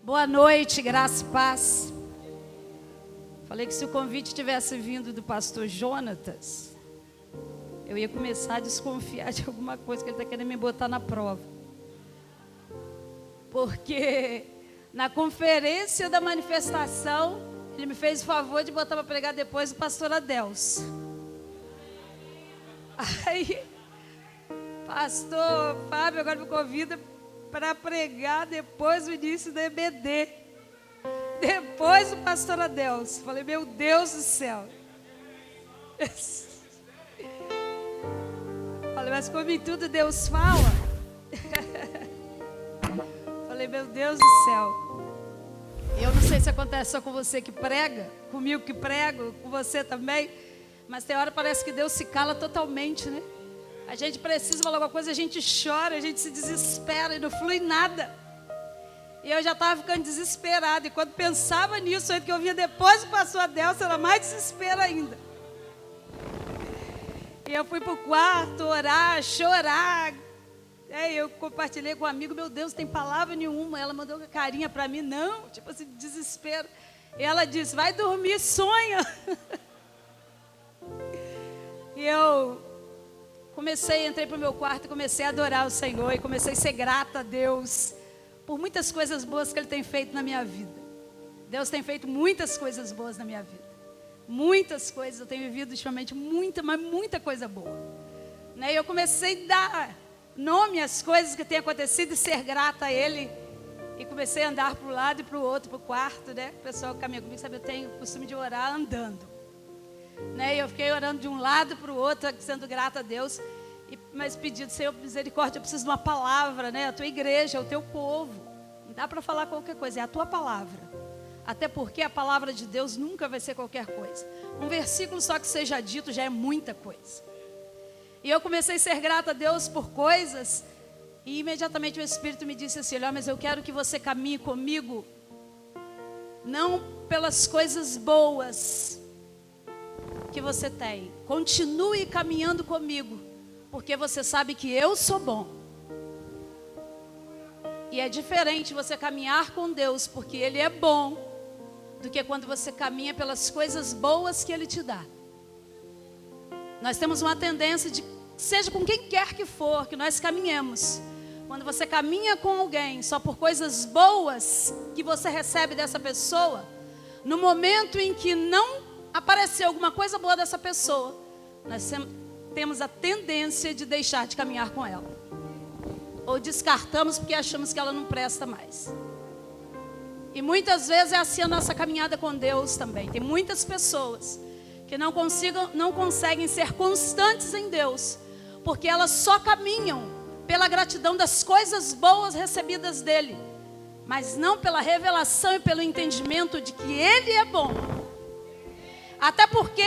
Boa noite, graça e paz. Falei que se o convite tivesse vindo do pastor Jonatas, eu ia começar a desconfiar de alguma coisa que ele está querendo me botar na prova. Porque na conferência da manifestação, ele me fez o favor de botar para pregar depois do pastor Adelso. Aí, pastor Fábio agora me convida para pregar depois do início do EBD. Depois do pastor Adelso. Falei, meu Deus do céu. Falei, mas como em tudo Deus fala. Falei, meu Deus do céu. Eu não sei se acontece só com você que prega, comigo que prego, com você também. Mas tem hora que parece que Deus se cala totalmente, né? A gente precisa falar alguma coisa, a gente chora, a gente se desespera e não flui nada. E eu já estava ficando desesperada. E quando pensava nisso, aí que eu via depois do pastor Adelso, era mais desespero ainda. E eu fui para o quarto orar, chorar. Aí eu compartilhei com um amigo, meu Deus, não tem palavra nenhuma. Ela mandou uma carinha para mim, não, tipo assim, desespero. E ela disse, vai dormir, sonha. E eu entrei para o meu quarto e comecei a adorar o Senhor. E comecei a ser grata a Deus por muitas coisas boas que Ele tem feito na minha vida. Deus tem feito muitas coisas boas na minha vida. Muitas coisas, eu tenho vivido ultimamente muita coisa boa. Né? E eu comecei a dar nome às coisas que têm acontecido e ser grata a Ele. E comecei a andar para um lado e para o outro, para o quarto, né? O pessoal que caminha comigo sabe, eu tenho o costume de orar andando. Né? E eu fiquei orando de um lado para o outro, sendo grata a Deus, mas pedindo, Senhor, misericórdia, eu preciso de uma palavra, né? A tua igreja, o teu povo, não dá para falar qualquer coisa, é a tua palavra, até porque a palavra de Deus nunca vai ser qualquer coisa, um versículo só que seja dito já é muita coisa. E eu comecei a ser grata a Deus por coisas, e imediatamente o Espírito me disse assim, olha, mas eu quero que você caminhe comigo, não pelas coisas boas que você tem, continue caminhando comigo, porque você sabe que eu sou bom. E é diferente você caminhar com Deus, porque Ele é bom, do que quando você caminha pelas coisas boas que Ele te dá. Nós temos uma tendência de, seja com quem quer que for, que nós caminhemos. Quando você caminha com alguém só por coisas boas que você recebe dessa pessoa, no momento em que não aparecer alguma coisa boa dessa pessoa, nós temos a tendência de deixar de caminhar com ela. Ou descartamos porque achamos que ela não presta mais. E muitas vezes é assim a nossa caminhada com Deus também. Tem muitas pessoas que não conseguem ser constantes em Deus, porque elas só caminham pela gratidão das coisas boas recebidas dEle, mas não pela revelação e pelo entendimento de que Ele é bom. Até porque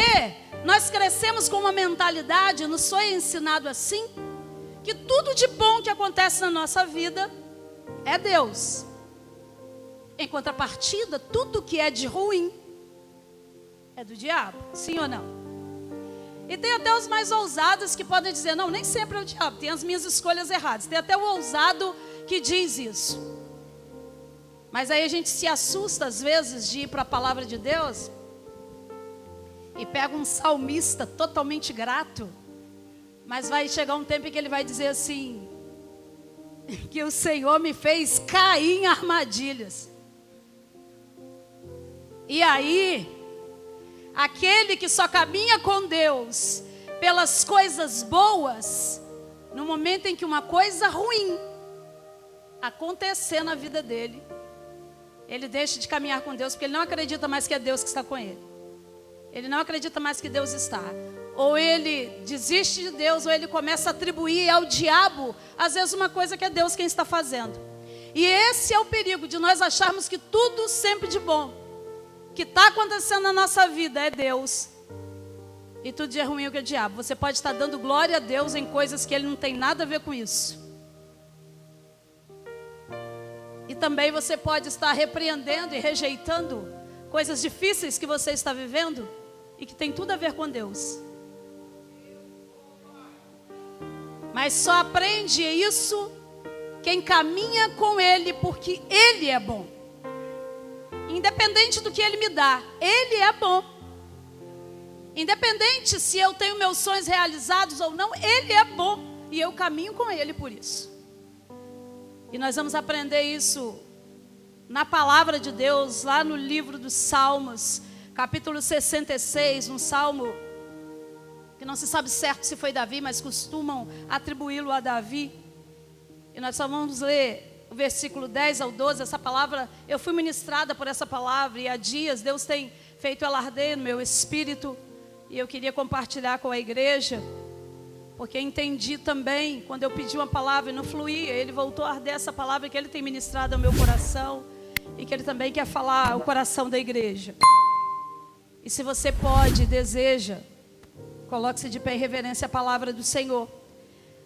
nós crescemos com uma mentalidade, nos foi ensinado assim, que tudo de bom que acontece na nossa vida é Deus. Em contrapartida, tudo que é de ruim é do diabo, sim ou não? E tem até os mais ousados que podem dizer, não, nem sempre é o diabo, tem as minhas escolhas erradas. Tem até o ousado que diz isso. Mas aí a gente se assusta às vezes de ir para a palavra de Deus e pega um salmista totalmente grato, mas vai chegar um tempo em que ele vai dizer assim, que o Senhor me fez cair em armadilhas. E aí, aquele que só caminha com Deus pelas coisas boas, no momento em que uma coisa ruim acontecer na vida dele, ele deixa de caminhar com Deus, porque ele não acredita mais que é Deus que está com ele. Ele não acredita mais que Deus está. Ou ele desiste de Deus, ou ele começa a atribuir ao diabo, às vezes, uma coisa que é Deus quem está fazendo. E esse é o perigo de nós acharmos que tudo sempre de bom que está acontecendo na nossa vida é Deus, e tudo de ruim é o que é diabo. Você pode estar dando glória a Deus em coisas que Ele não tem nada a ver com isso. E também você pode estar repreendendo e rejeitando coisas difíceis que você está vivendo e que tem tudo a ver com Deus. Mas só aprende isso quem caminha com Ele, porque Ele é bom. independente do que Ele me dá, Ele é bom. Independente se eu tenho meus sonhos realizados ou não, Ele é bom. E eu caminho com Ele por isso. E nós vamos aprender isso na palavra de Deus, lá no livro dos Salmos, capítulo 66, um salmo que não se sabe certo se foi Davi, mas costumam atribuí-lo a Davi. E nós só vamos ler o versículo 10 ao 12, essa palavra, eu fui ministrada por essa palavra, e há dias Deus tem feito ela arder no meu espírito, e eu queria compartilhar com a igreja, porque entendi também, quando eu pedi uma palavra e não fluía, Ele voltou a arder essa palavra que Ele tem ministrado ao meu coração, e que Ele também quer falar ao coração da igreja. E se você pode, deseja, coloque-se de pé em reverência à palavra do Senhor.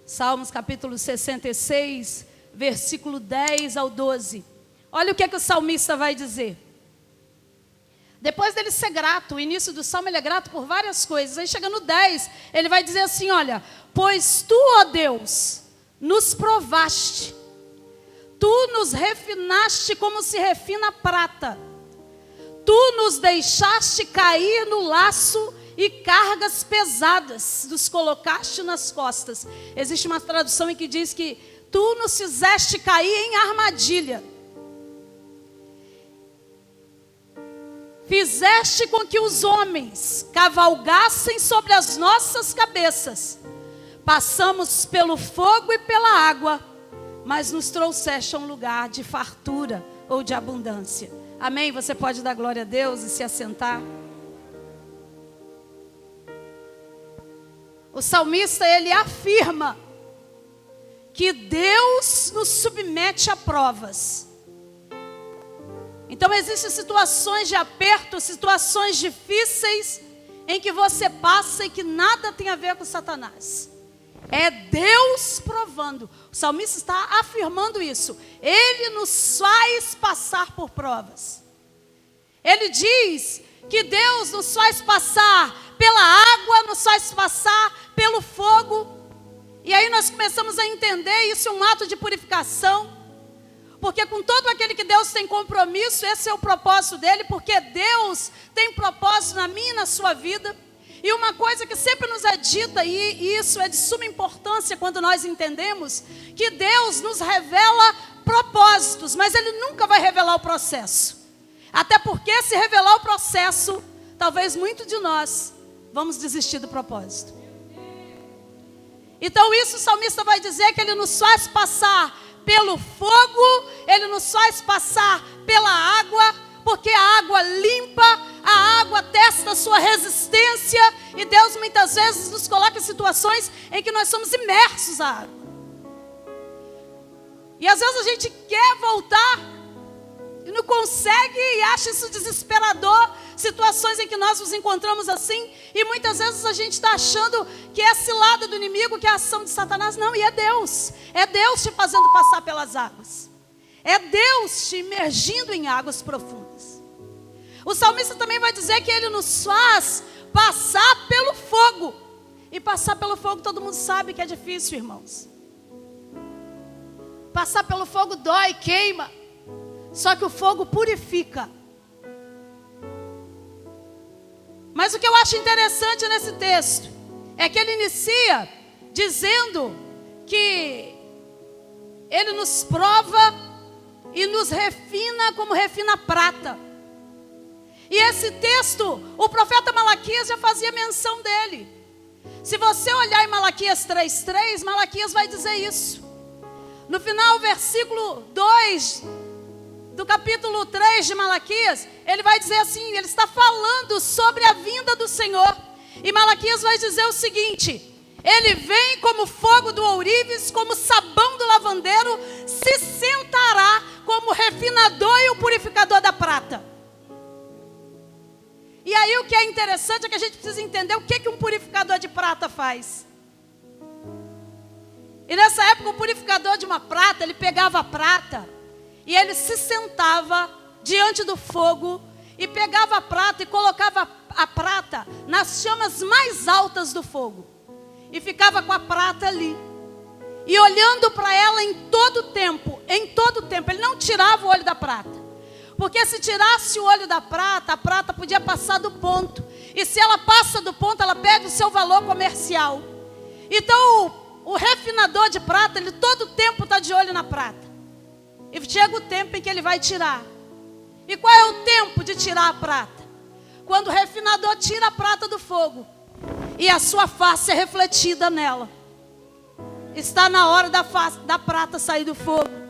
Salmos capítulo 66, versículo 10 ao 12. Olha o que é que o salmista vai dizer. Depois dele ser grato, o início do salmo ele é grato por várias coisas. Aí chega no 10, ele vai dizer assim, olha: pois tu, ó Deus, nos provaste, tu nos refinaste como se refina a prata, tu nos deixaste cair no laço e cargas pesadas nos colocaste nas costas. Existe uma tradução em que diz que tu nos fizeste cair em armadilha. Fizeste com que os homens cavalgassem sobre as nossas cabeças. Passamos pelo fogo e pela água, mas nos trouxeste a um lugar de fartura ou de abundância. Amém? Você pode dar glória a Deus e se assentar. O salmista, ele afirma que Deus nos submete a provas. Então existem situações de aperto, situações difíceis em que você passa e que nada tem a ver com Satanás. É Deus provando. O salmista está afirmando isso. Ele nos faz passar por provas. Ele diz que Deus nos faz passar pela água, nos faz passar pelo fogo. E aí nós começamos a entender, isso é um ato de purificação. Porque com todo aquele que Deus tem compromisso, esse é o propósito dele, porque Deus tem propósito na minha e na sua vida. E uma coisa que sempre nos é dita, e isso é de suma importância quando nós entendemos, que Deus nos revela propósitos, mas Ele nunca vai revelar o processo. Até porque se revelar o processo, talvez muito de nós vamos desistir do propósito. Então isso o salmista vai dizer que Ele nos faz passar pelo fogo, Ele nos faz passar pela água, porque a água limpa, a água testa a sua resistência, e Deus muitas vezes nos coloca em situações em que nós somos imersos à água. E às vezes a gente quer voltar e não consegue e acha isso desesperador, situações em que nós nos encontramos assim, e muitas vezes a gente está achando que é cilada do inimigo, que é a ação de Satanás. Não, e é Deus te fazendo passar pelas águas, é Deus te imergindo em águas profundas. O salmista também vai dizer que Ele nos faz passar pelo fogo, e passar pelo fogo todo mundo sabe que é difícil, irmãos. Passar pelo fogo dói, queima, só que o fogo purifica. Mas o que eu acho interessante nesse texto é que ele inicia dizendo que Ele nos prova e nos refina como refina a prata. E esse texto, o profeta Malaquias já fazia menção dele. Se você olhar em Malaquias 3:3, Malaquias vai dizer isso. No final, versículo 2 do capítulo 3 de Malaquias, ele vai dizer assim, ele está falando sobre a vinda do Senhor. E Malaquias vai dizer o seguinte: Ele vem como fogo do ourives, como sabão do lavandeiro, se sentará como o refinador e o purificador da prata. E aí o que é interessante é que a gente precisa entender o que um purificador de prata faz. E nessa época o purificador de uma prata, ele pegava a prata e ele se sentava diante do fogo e pegava a prata e colocava a prata nas chamas mais altas do fogo. E ficava com a prata ali. E olhando para ela em todo tempo, ele não tirava o olho da prata. Porque se tirasse o olho da prata, a prata podia passar do ponto. E se ela passa do ponto, ela perde o seu valor comercial. Então o refinador de prata, ele todo o tempo está de olho na prata. E chega o tempo em que ele vai tirar. E qual é o tempo de tirar a prata? Quando o refinador tira a prata do fogo e a sua face é refletida nela. Está na hora da prata sair do fogo.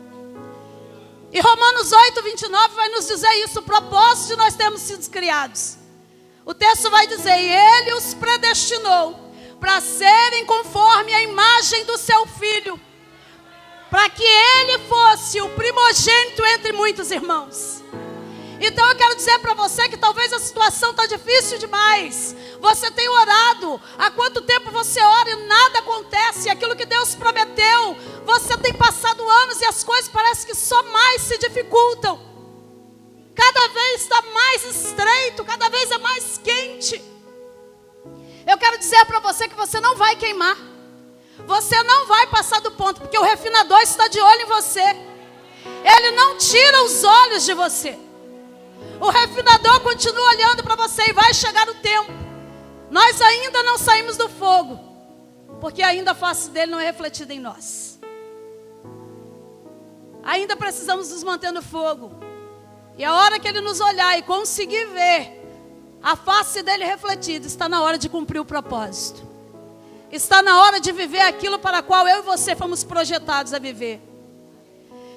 E Romanos 8, 29 vai nos dizer isso, o propósito de nós termos sido criados. O texto vai dizer, e Ele os predestinou para serem conforme a imagem do seu Filho, para que Ele fosse o primogênito entre muitos irmãos. Então eu quero dizer para você que talvez a situação está difícil demais. Você tem orado, há quanto tempo você ora e nada acontece, aquilo que Deus prometeu, você tem passado anos e as coisas parecem que só mais se dificultam. Cada vez está mais estreito, cada vez é mais quente. Eu quero dizer para você que você não vai queimar. Você não vai passar do ponto, porque o refinador está de olho em você. Ele não tira os olhos de você. O refinador continua olhando para você e vai chegar o tempo. Nós ainda não saímos do fogo, porque ainda a face dele não é refletida em nós. Ainda precisamos nos manter no fogo. E a hora que ele nos olhar e conseguir ver a face dele refletida, está na hora de cumprir o propósito. Está na hora de viver aquilo para o qual eu e você fomos projetados a viver.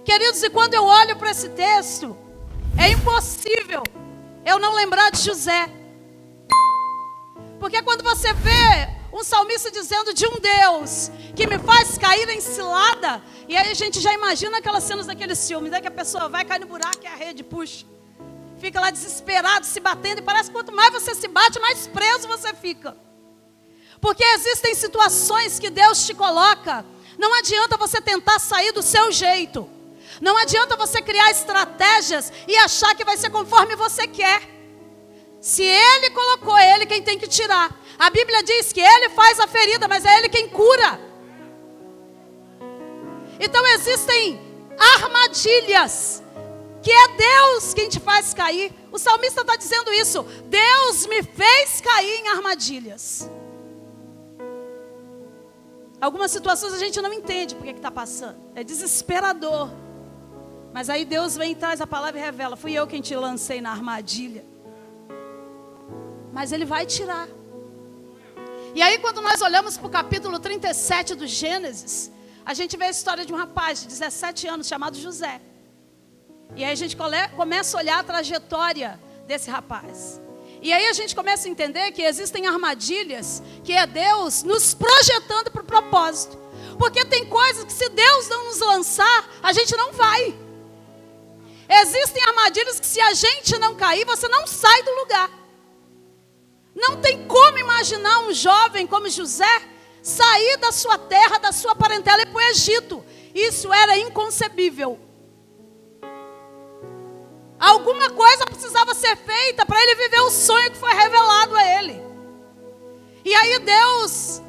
Queridos, e quando eu olho para esse texto, é impossível eu não lembrar de José. Porque quando você vê um salmista dizendo de um Deus que me faz cair em cilada, e aí a gente já imagina aquelas cenas daqueles filmes, né, que a pessoa vai cair no buraco e a rede puxa. Fica lá desesperado, se batendo, e parece que quanto mais você se bate, mais preso você fica. Porque existem situações que Deus te coloca, não adianta você tentar sair do seu jeito. Não adianta você criar estratégias e achar que vai ser conforme você quer. Se Ele colocou, é Ele quem tem que tirar. A Bíblia diz que Ele faz a ferida, mas é Ele quem cura. Então existem armadilhas que é Deus quem te faz cair. O salmista está dizendo isso. Deus me fez cair em armadilhas. Algumas situações a gente não entende porque que está passando. É desesperador. Mas aí Deus vem e traz a palavra e revela. Fui eu quem te lancei na armadilha. Mas Ele vai tirar. E aí quando nós olhamos para o capítulo 37 do Gênesis, a gente vê a história de um rapaz de 17 anos chamado José. E aí a gente começa a olhar a trajetória desse rapaz. E aí a gente começa a entender que existem armadilhas, que é Deus nos projetando para o propósito. Porque tem coisas que se Deus não nos lançar, a gente não vai. Existem armadilhas que se a gente não cair, você não sai do lugar. Não tem como imaginar um jovem como José sair da sua terra, da sua parentela e ir para o Egito. Isso era inconcebível. Alguma coisa precisava ser feita para ele viver o sonho que foi revelado a ele. E aí Deus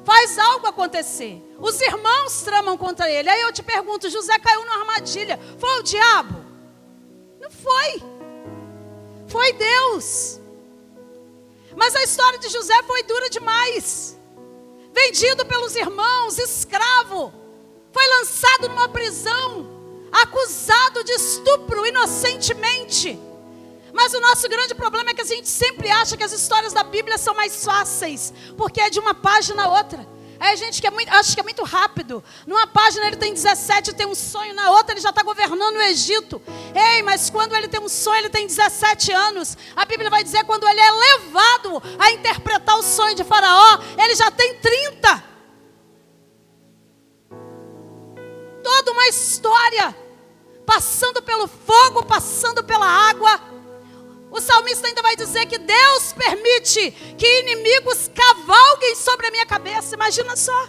faz algo acontecer. Os irmãos tramam contra ele. Aí eu te pergunto, José caiu numa armadilha. Foi o diabo? Não foi. Foi Deus. Mas a história de José foi dura demais. Vendido pelos irmãos, escravo. Foi lançado numa prisão. Acusado de estupro inocentemente. Mas o nosso grande problema é que a gente sempre acha que as histórias da Bíblia são mais fáceis, porque é de uma página a outra. Aí a gente acha que é muito rápido. Numa página ele tem 17 e tem um sonho, na outra ele já está governando o Egito. Ei, mas quando ele tem um sonho, ele tem 17 anos. A Bíblia vai dizer quando ele é levado a interpretar o sonho de Faraó, ele já tem 30. Toda uma história, passando pelo fogo, passando pela água. O salmista ainda vai dizer que Deus permite que inimigos cavalguem sobre a minha cabeça. Imagina só.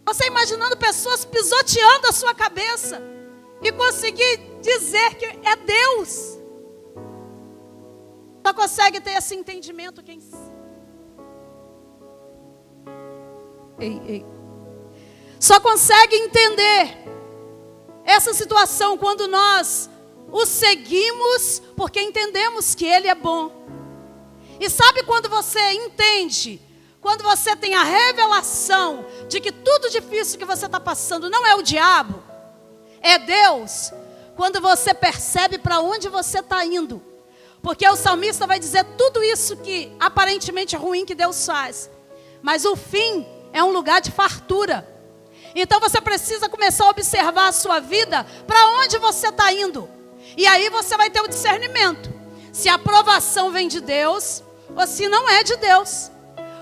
Você imaginando pessoas pisoteando a sua cabeça e conseguir dizer que é Deus. Só consegue ter esse entendimento quem... Só consegue entender essa situação quando nós o seguimos porque entendemos que Ele é bom. E sabe quando você entende, quando você tem a revelação de que tudo difícil que você está passando não é o diabo, é Deus, quando você percebe para onde você está indo. Porque o salmista vai dizer tudo isso que aparentemente é ruim que Deus faz, mas o fim é um lugar de fartura. Então você precisa começar a observar a sua vida, para onde você está indo. E aí você vai ter o discernimento, se a aprovação vem de Deus, ou se não é de Deus.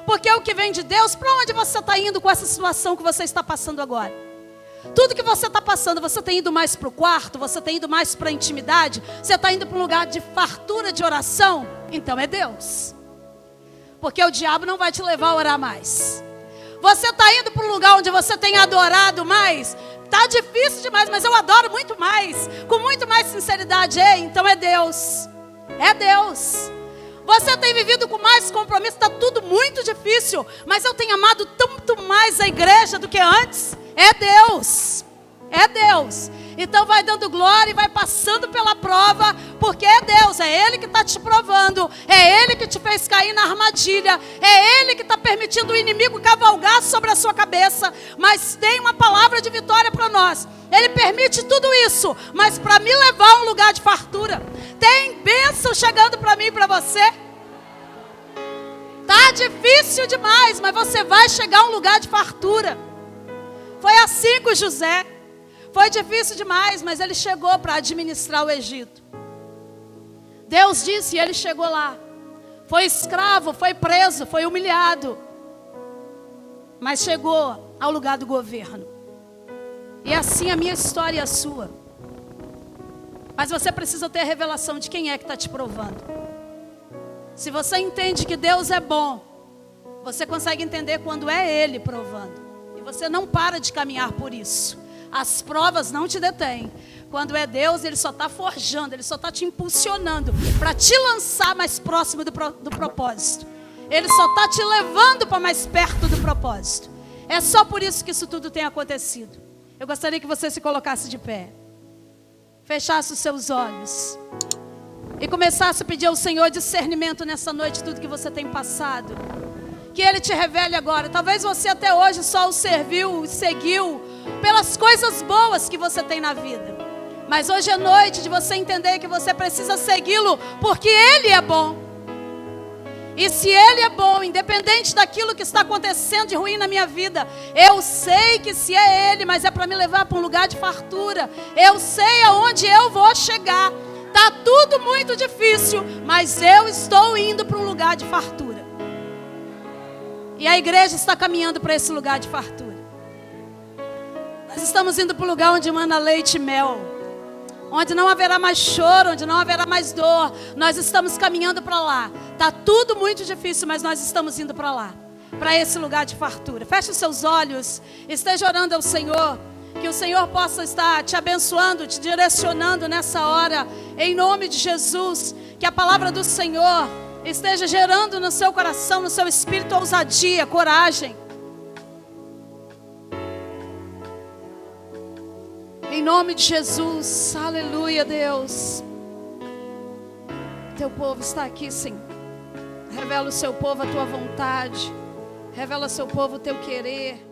Porque o que vem de Deus, para onde você está indo com essa situação que você está passando agora? Tudo que você está passando, você tem ido mais para o quarto, você tem ido mais para a intimidade, você está indo para um lugar de fartura de oração, então é Deus. Porque o diabo não vai te levar a orar mais. Você está indo para um lugar onde você tem adorado mais, está difícil demais, mas eu adoro muito mais, com muito mais sinceridade. Ei, então é Deus. É Deus. Você tem vivido com mais compromisso, está tudo muito difícil, mas eu tenho amado tanto mais a igreja do que antes. É Deus. É Deus. Então vai dando glória e vai passando pela prova, porque é Deus, é Ele que está te provando, é Ele que te fez cair na armadilha, é Ele que está permitindo o inimigo cavalgar sobre a sua cabeça, mas tem uma palavra de vitória para nós. Ele permite tudo isso, mas para me levar a um lugar de fartura. Tem bênção chegando para mim e para você. Tá difícil demais, mas você vai chegar a um lugar de fartura. Foi assim com José. Foi difícil demais, mas ele chegou para administrar o Egito. Deus disse e ele chegou lá. Foi escravo, foi preso, foi humilhado, mas chegou ao lugar do governo. E assim a minha história e a sua. Mas você precisa ter a revelação de quem é que está te provando. Se você entende que Deus é bom, você consegue entender quando é Ele provando. E você não para de caminhar por isso. As provas não te detêm. Quando é Deus, Ele só está forjando, Ele só está te impulsionando para te lançar mais próximo do propósito. Ele só está te levando para mais perto do propósito. É só por isso que isso tudo tem acontecido. Eu gostaria que você se colocasse de pé, fechasse os seus olhos e começasse a pedir ao Senhor discernimento nessa noite, tudo que você tem passado. Que Ele te revele agora. Talvez você até hoje só o serviu, seguiu pelas coisas boas que você tem na vida. Mas hoje é noite de você entender que você precisa segui-lo, porque Ele é bom. E se Ele é bom, independente daquilo que está acontecendo de ruim na minha vida, eu sei que se é Ele, mas é para me levar para um lugar de fartura. Eu sei aonde eu vou chegar. Está tudo muito difícil, mas eu estou indo para um lugar de fartura. E a igreja está caminhando para esse lugar de fartura. Nós estamos indo para um lugar onde mana leite e mel, onde não haverá mais choro, onde não haverá mais dor. Nós estamos caminhando para lá. Está tudo muito difícil, mas nós estamos indo para lá, para esse lugar de fartura. Feche os seus olhos, esteja orando ao Senhor, que o Senhor possa estar te abençoando, te direcionando nessa hora, em nome de Jesus. Que a palavra do Senhor esteja gerando no seu coração, no seu espírito, ousadia, coragem. Em nome de Jesus, aleluia, Deus. Teu povo está aqui, Senhor. Revela o seu povo a tua vontade. Revela ao seu povo o teu querer.